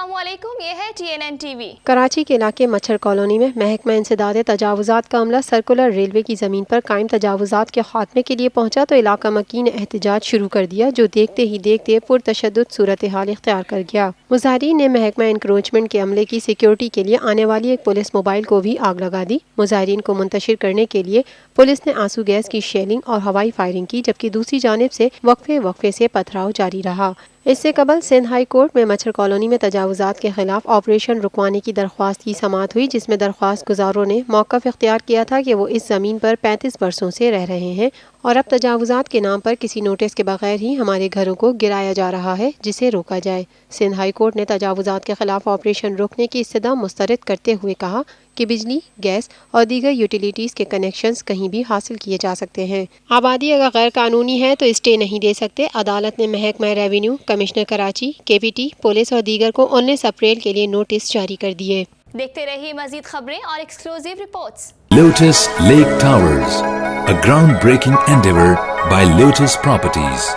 अस्सलाम वालेकुम, ये है TNN TV। कराची के इलाके मच्छर कॉलोनी में महकमा इंसदाद तजावुजात का अमला सर्कुलर रेलवे की ज़मीन पर कायम तजावुजात के खात्मे के लिए पहुंचा तो इलाका मकीन एहतजाज शुरू कर दिया, जो देखते ही देखते पुरतशद्दुद सूरत हाल इख्तियार कर गया। मुजाहिरीन ने महकमा इंक्रोचमेंट के अमले की सिक्योरिटी के लिए आने वाली एक पुलिस मोबाइल को भी आग लगा दी। मुजाहिरीन को मुंतशिर करने के लिए पुलिस ने आंसू गैस की शेलिंग और हवाई फायरिंग की, जबकि दूसरी जानिब से वक्फे से पथराव जारी रहा। इससे कबल सिंध हाई कोर्ट में मच्छर कॉलोनी में तजावुजात के खिलाफ ऑपरेशन रुकवाने की दरख्वास्त की समाअत हुई, जिसमें दरख्वास्त गुजारों ने मौक़िफ़ इख्तियार किया था कि वो इस ज़मीन पर 35 बरसों से रह रहे हैं और अब तजावुजात के नाम पर किसी नोटिस के बगैर ही हमारे घरों को गिराया जा रहा है, जिसे रोका जाए। सिंध हाई कोर्ट ने तजावुजात के खिलाफ ऑपरेशन रोकने की इस्तदा मुस्तरद करते हुए कहा कि बिजली, गैस और दीगर यूटिलिटीज़ के कनेक्शंस कहीं भी हासिल किए जा सकते हैं। आबादी अगर गैर कानूनी है तो स्टे नहीं दे सकते। अदालत ने महकमा revenue, commissioner Karachi, KPT, police और दीगर को 19 अप्रैल के लिए नोटिस जारी कर दिए। देखते रहिए मजीद खबरें और exclusive reports. Lotus Lake Towers, a groundbreaking endeavor by Lotus Properties.